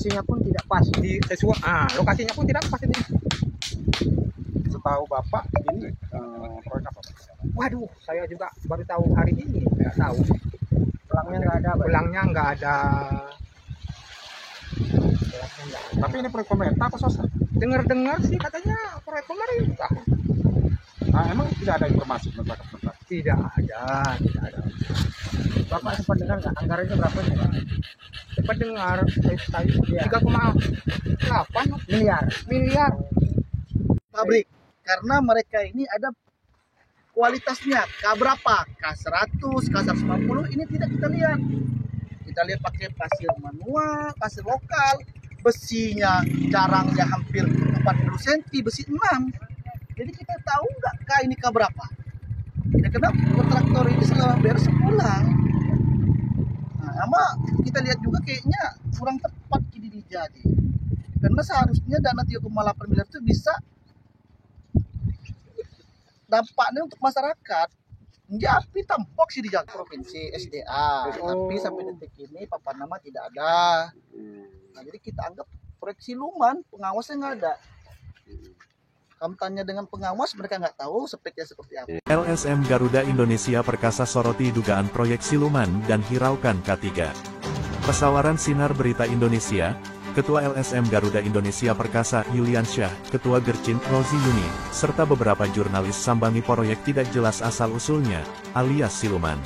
lokasinya pun tidak pas. Lokasinya pun tidak pas ini. Setahu Bapak ini proyek apa? Waduh, saya juga baru tahu hari ini. Nggak tahu. Pelangnya nggak ada. Pelangnya nggak ada. Tapi ini proyek pemerintah apa swasta? Dengar-dengar sih katanya proyek pemerintah. Nah, emang tidak ada informasi tentang Tidak ada. Bapak sempat dengar nggak anggarannya berapa nih, Pak? Cepat dengar, saya Iya. 3,8 miliar. pabrik karena mereka ini ada kualitasnya berapa K100, K150 ini tidak kita lihat pakai pasir manual, pasir lokal, besinya jarangnya hampir 40 cm, besi 6. Jadi kita tahu nggak K ini K berapa ya, karena kontraktor ini setelah beres pulang. Nah, sama kita lihat juga kayaknya kurang tepat ini jadi, karena seharusnya dana 3,8 miliar itu bisa dampaknya untuk masyarakat. Jadi tampok sih di Jakarta provinsi SDA, tapi sampai detik ini papan nama tidak ada. Nah, jadi kita anggap proyek siluman, pengawasnya nggak ada. Kamu tanya dengan pengawas, mereka nggak tahu speknya seperti apa. LSM Garuda Indonesia Perkasa soroti dugaan proyek siluman dan hiraukan K3. Pesawaran Sinar Berita Indonesia, Ketua LSM Garuda Indonesia Perkasa Yulian Syah, Ketua Gercin Rozi Yuni, serta beberapa jurnalis sambangi proyek tidak jelas asal-usulnya, alias siluman.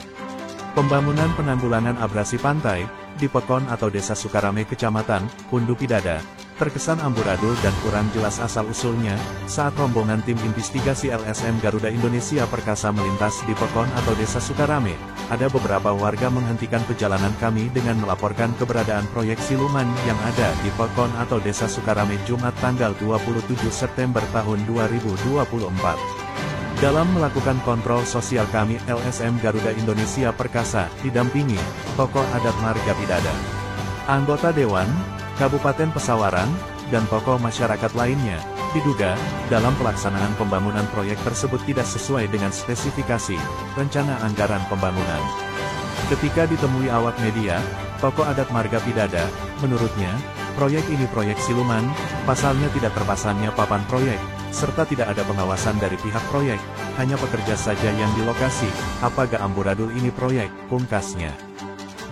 Pembangunan penanggulangan abrasi pantai, di Pekon atau Desa Sukarame Kecamatan Pundu Pidada, terkesan amburadul dan kurang jelas asal-usulnya, saat rombongan tim investigasi LSM Garuda Indonesia Perkasa melintas di Pekon atau Desa Sukarame. Ada beberapa warga menghentikan perjalanan kami dengan melaporkan keberadaan proyek siluman yang ada di Pekon atau Desa Sukarame Jumat tanggal 27 September tahun 2024. Dalam melakukan kontrol sosial kami LSM Garuda Indonesia Perkasa, didampingi tokoh adat marga Pidada, anggota Dewan, Kabupaten Pesawaran, dan tokoh masyarakat lainnya, diduga, dalam pelaksanaan pembangunan proyek tersebut tidak sesuai dengan spesifikasi, rencana anggaran pembangunan. Ketika ditemui awak media, tokoh adat marga Pidada, menurutnya, proyek ini proyek siluman, pasalnya tidak terpasangnya papan proyek, serta tidak ada pengawasan dari pihak proyek, hanya pekerja saja yang di lokasi, apakah amburadul ini proyek, pungkasnya.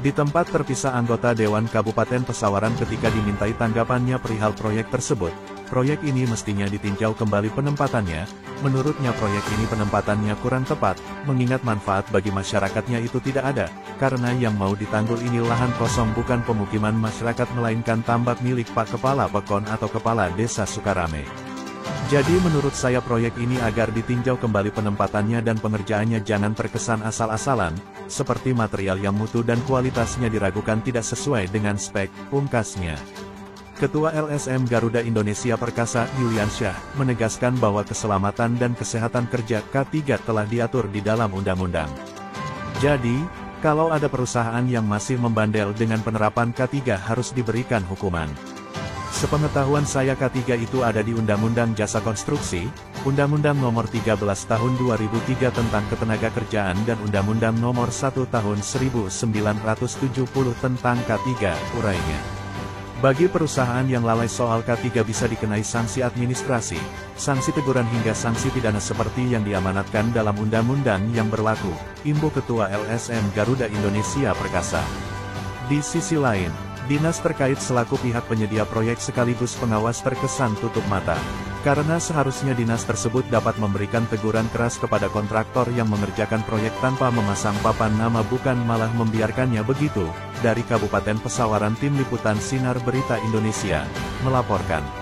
Di tempat terpisah anggota Dewan Kabupaten Pesawaran ketika dimintai tanggapannya perihal proyek tersebut, proyek ini mestinya ditinjau kembali penempatannya, menurutnya proyek ini penempatannya kurang tepat, mengingat manfaat bagi masyarakatnya itu tidak ada, karena yang mau ditanggul ini lahan kosong bukan pemukiman masyarakat melainkan tambak milik Pak Kepala Pekon atau Kepala Desa Sukarame. Jadi menurut saya proyek ini agar ditinjau kembali penempatannya dan pengerjaannya jangan terkesan asal-asalan, seperti material yang mutu dan kualitasnya diragukan tidak sesuai dengan spek, pungkasnya. Ketua LSM Garuda Indonesia Perkasa Yulian Syah, menegaskan bahwa keselamatan dan kesehatan kerja K3 telah diatur di dalam undang-undang. Jadi, kalau ada perusahaan yang masih membandel dengan penerapan K3 harus diberikan hukuman. Sepengetahuan saya K3 itu ada di Undang-Undang Jasa Konstruksi, Undang-Undang Nomor 13 Tahun 2003 tentang Ketenagakerjaan dan Undang-Undang Nomor 1 Tahun 1970 tentang K3, urainya. Bagi perusahaan yang lalai soal K3 bisa dikenai sanksi administrasi, sanksi teguran hingga sanksi pidana seperti yang diamanatkan dalam undang-undang yang berlaku, imbu Ketua LSM Garuda Indonesia Perkasa. Di sisi lain, dinas terkait selaku pihak penyedia proyek sekaligus pengawas terkesan tutup mata. Karena seharusnya dinas tersebut dapat memberikan teguran keras kepada kontraktor yang mengerjakan proyek tanpa memasang papan nama bukan malah membiarkannya begitu. Dari Kabupaten Pesawaran Tim Liputan Sinar Berita Indonesia, melaporkan.